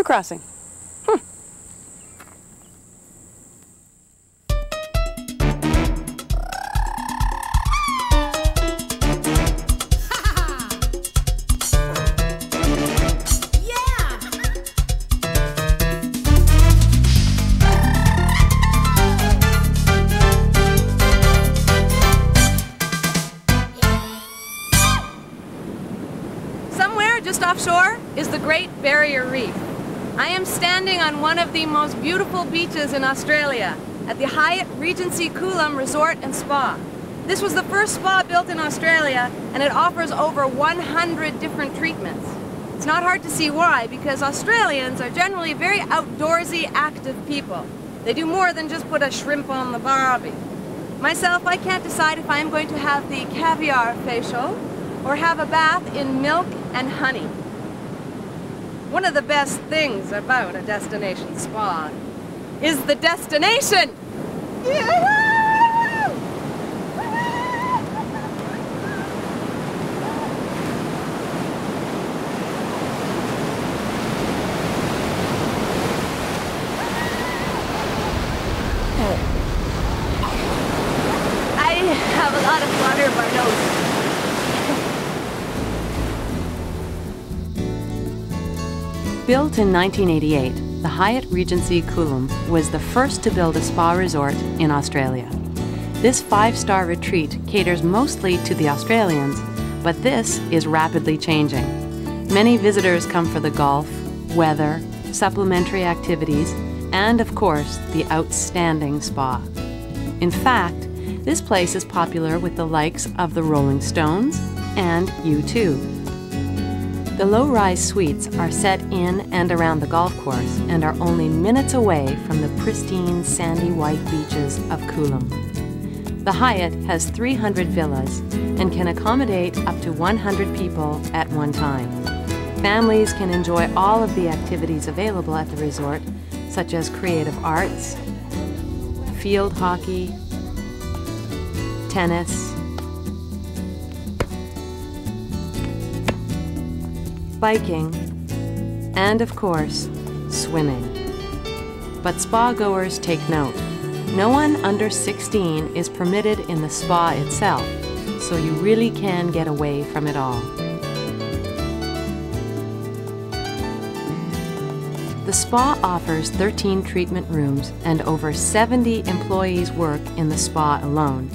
Kangaroo crossing. Just offshore is the Great Barrier Reef. I am standing on one of the most beautiful beaches in Australia at the Hyatt Regency Kulum Resort and Spa. This was the first spa built in Australia, and it offers over 100 different treatments. It's not hard to see why, because Australians are generally very outdoorsy, active people. They do more than just put a shrimp on the barbie. Myself, I can't decide if I'm going to have the caviar facial or have a bath in milk and honey. One of the best things about a destination spa is the destination! I have a lot of water in my nose. Built in 1988, the Hyatt Regency Kulum was the first to build a spa resort in Australia. This 5-star retreat caters mostly to the Australians, but this is rapidly changing. Many visitors come for the golf, weather, supplementary activities, and of course, the outstanding spa. In fact, this place is popular with the likes of the Rolling Stones and U2. The low-rise suites are set in and around the golf course and are only minutes away from the pristine sandy white beaches of Kulum. The Hyatt has 300 villas and can accommodate up to 100 people at one time. Families can enjoy all of the activities available at the resort, such as creative arts, field hockey, tennis, biking, and of course, swimming. But spa-goers take note. No one under 16 is permitted in the spa itself, so you really can get away from it all. The spa offers 13 treatment rooms and over 70 employees work in the spa alone.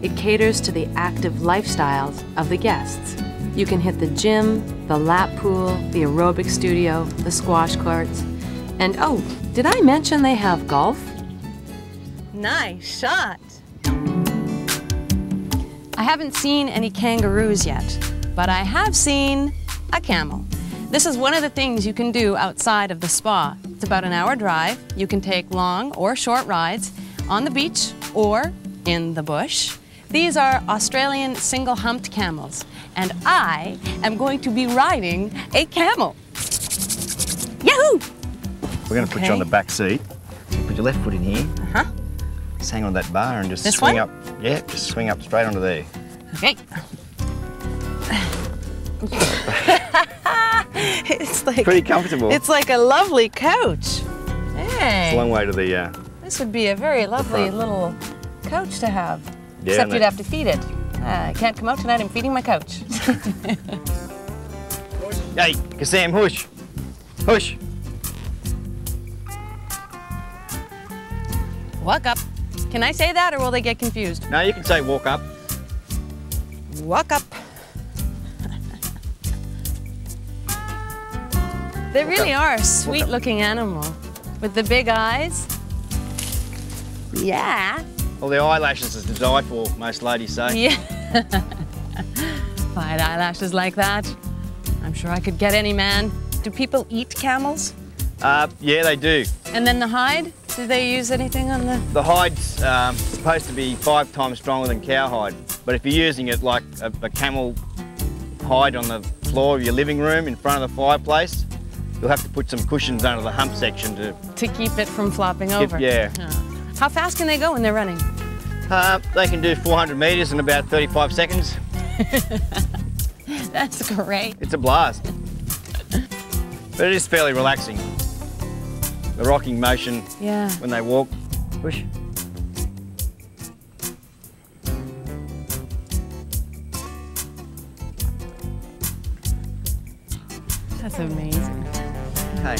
It caters to the active lifestyles of the guests. You can hit the gym, the lap pool, the aerobic studio, the squash courts, and oh, did I mention they have golf? Nice shot! I haven't seen any kangaroos yet, but I have seen a camel. This is one of the things you can do outside of the spa. It's about an hour drive. You can take long or short rides on the beach or in the bush. These are Australian single-humped camels, and I am going to be riding a camel. Yahoo! We're going to put you on the back seat. Put your left foot in here. Uh-huh. Just hang on that bar and just this swing one? up. Yeah, just swing up straight onto there. Okay. It's like pretty comfortable. It's like a lovely couch. Hey. It's a long way to the. This would be a very lovely little couch to have. Yeah, Except you'd have to feed it. I can't come out tonight. I'm feeding my couch. Hey, Kassam, hush, hush. Walk up. Can I say that, or will they get confused? No, you can say walk up. Walk up. They really are a sweet-looking animal with the big eyes. Yeah. Well, the eyelashes is to die for, most ladies say. Yeah. If I had eyelashes like that, I'm sure I could get any man. Do people eat camels? Yeah, they do. And then the hide? Do they use anything on the... The hide's supposed to be 5 times stronger than cowhide, but if you're using it like a camel hide on the floor of your living room in front of the fireplace, you'll have to put some cushions under the hump section to keep it from flopping over? Yeah. Oh. How fast can they go when they're running? They can do 400 metres in about 35 seconds. That's great. It's a blast. But it is fairly relaxing. the rocking motion Yeah. when they walk. Push. That's amazing. Hey.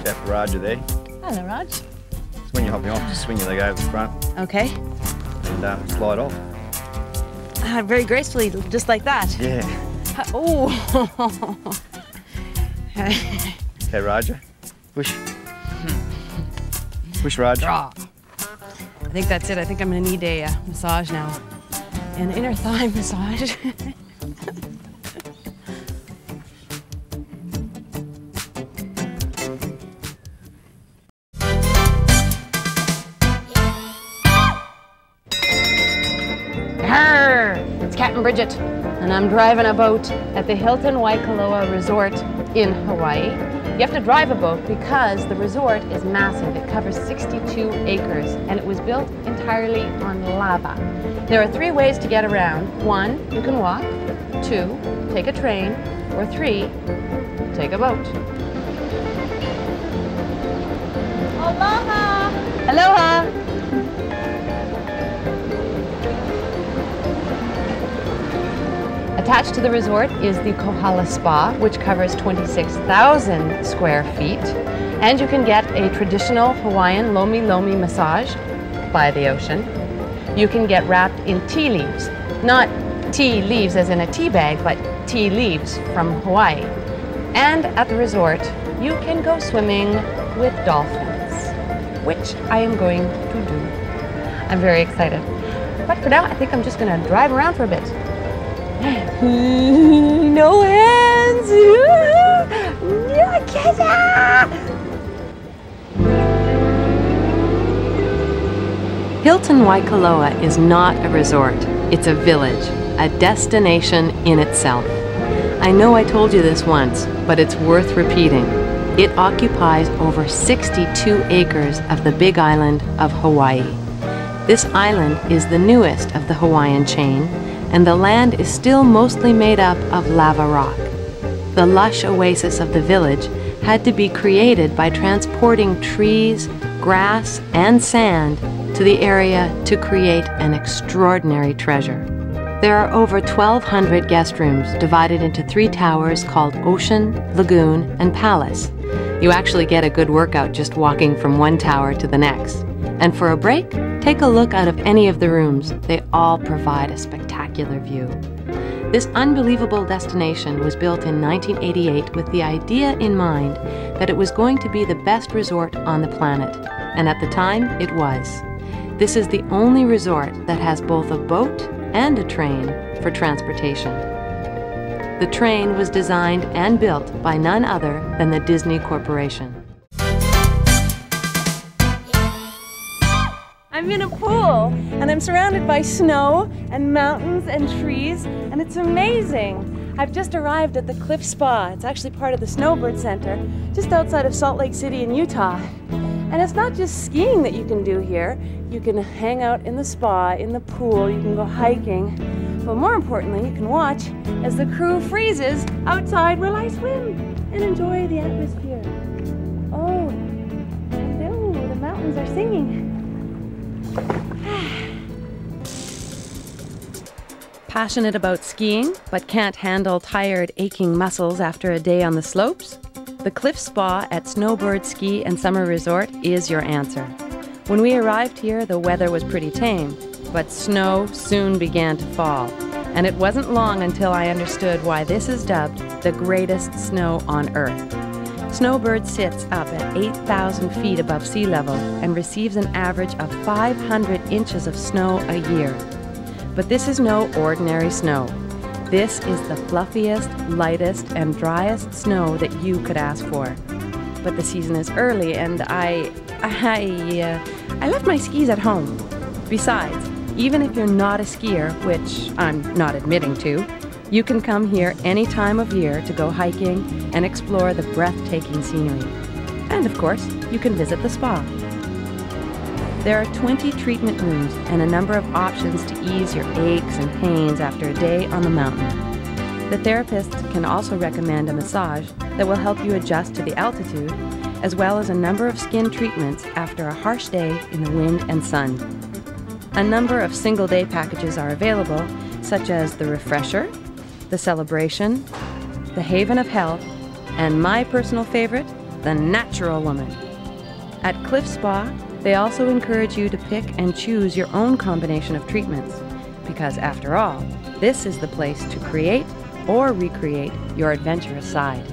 Chef Raja there. Hello, Raj. So when you're hopping off, just swing your leg over the front Okay. and slide off. Very gracefully, just like that. Yeah. Oh. Okay, Raja. Push. Push, Raja. Draw. I think that's it. I think I'm gonna need a massage now. An inner thigh massage. It's Captain Brigitte, and I'm driving a boat at the Hilton Waikoloa Resort in Hawaii. You have to drive a boat because the resort is massive. It covers 62 acres, and it was built entirely on lava. There are 3 ways to get around. 1, you can walk. 2, take a train. Or 3, take a boat. Aloha! Aloha! Attached to the resort is the Kohala Spa, which covers 26,000 square feet. And you can get a traditional Hawaiian lomi lomi massage by the ocean. You can get wrapped in tea leaves. Not tea leaves as in a tea bag, but tea leaves from Hawaii. And at the resort, you can go swimming with dolphins, which I am going to do. I'm very excited. But for now, I think I'm just going to drive around for a bit. No hands! Hilton Waikoloa is not a resort, it's a village, a destination in itself. I know I told you this once, but it's worth repeating. It occupies over 62 acres of the big island of Hawaii. This island is the newest of the Hawaiian chain, and the land is still mostly made up of lava rock. The lush oasis of the village had to be created by transporting trees, grass, and sand to the area to create an extraordinary treasure. There are over 1,200 guest rooms divided into 3 towers called Ocean, Lagoon, and Palace. You actually get a good workout just walking from one tower to the next. And for a break, take a look out of any of the rooms. They all provide a spectacular view. This unbelievable destination was built in 1988 with the idea in mind that it was going to be the best resort on the planet. And at the time, it was. This is the only resort that has both a boat and a train for transportation. The train was designed and built by none other than the Disney Corporation. I'm in a pool, and I'm surrounded by snow and mountains and trees, and it's amazing. I've just arrived at the Cliff Spa. It's actually part of the Snowbird Center, just outside of Salt Lake City in Utah. And it's not just skiing that you can do here. You can hang out in the spa, in the pool, you can go hiking. But more importantly, you can watch as the crew freezes outside while I swim and enjoy the atmosphere. Oh, no, the mountains are singing. Passionate about skiing, but can't handle tired, aching muscles after a day on the slopes? The Cliff Spa at Snowbird Ski and Summer Resort is your answer. When we arrived here, the weather was pretty tame, but snow soon began to fall. And it wasn't long until I understood why this is dubbed the greatest snow on Earth. Snowbird sits up at 8,000 feet above sea level and receives an average of 500 inches of snow a year. But this is no ordinary snow. This is the fluffiest, lightest, and driest snow that you could ask for. But the season is early, and I left my skis at home. Besides, even if you're not a skier, which I'm not admitting to, you can come here any time of year to go hiking and explore the breathtaking scenery. And of course, you can visit the spa. There are 20 treatment rooms and a number of options to ease your aches and pains after a day on the mountain. The therapists can also recommend a massage that will help you adjust to the altitude, as well as a number of skin treatments after a harsh day in the wind and sun. A number of single-day packages are available, such as the Refresher, the Celebration, the Haven of Health, and my personal favorite, the Natural Woman. At Cliff Spa, they also encourage you to pick and choose your own combination of treatments, because after all, this is the place to create or recreate your adventurous side.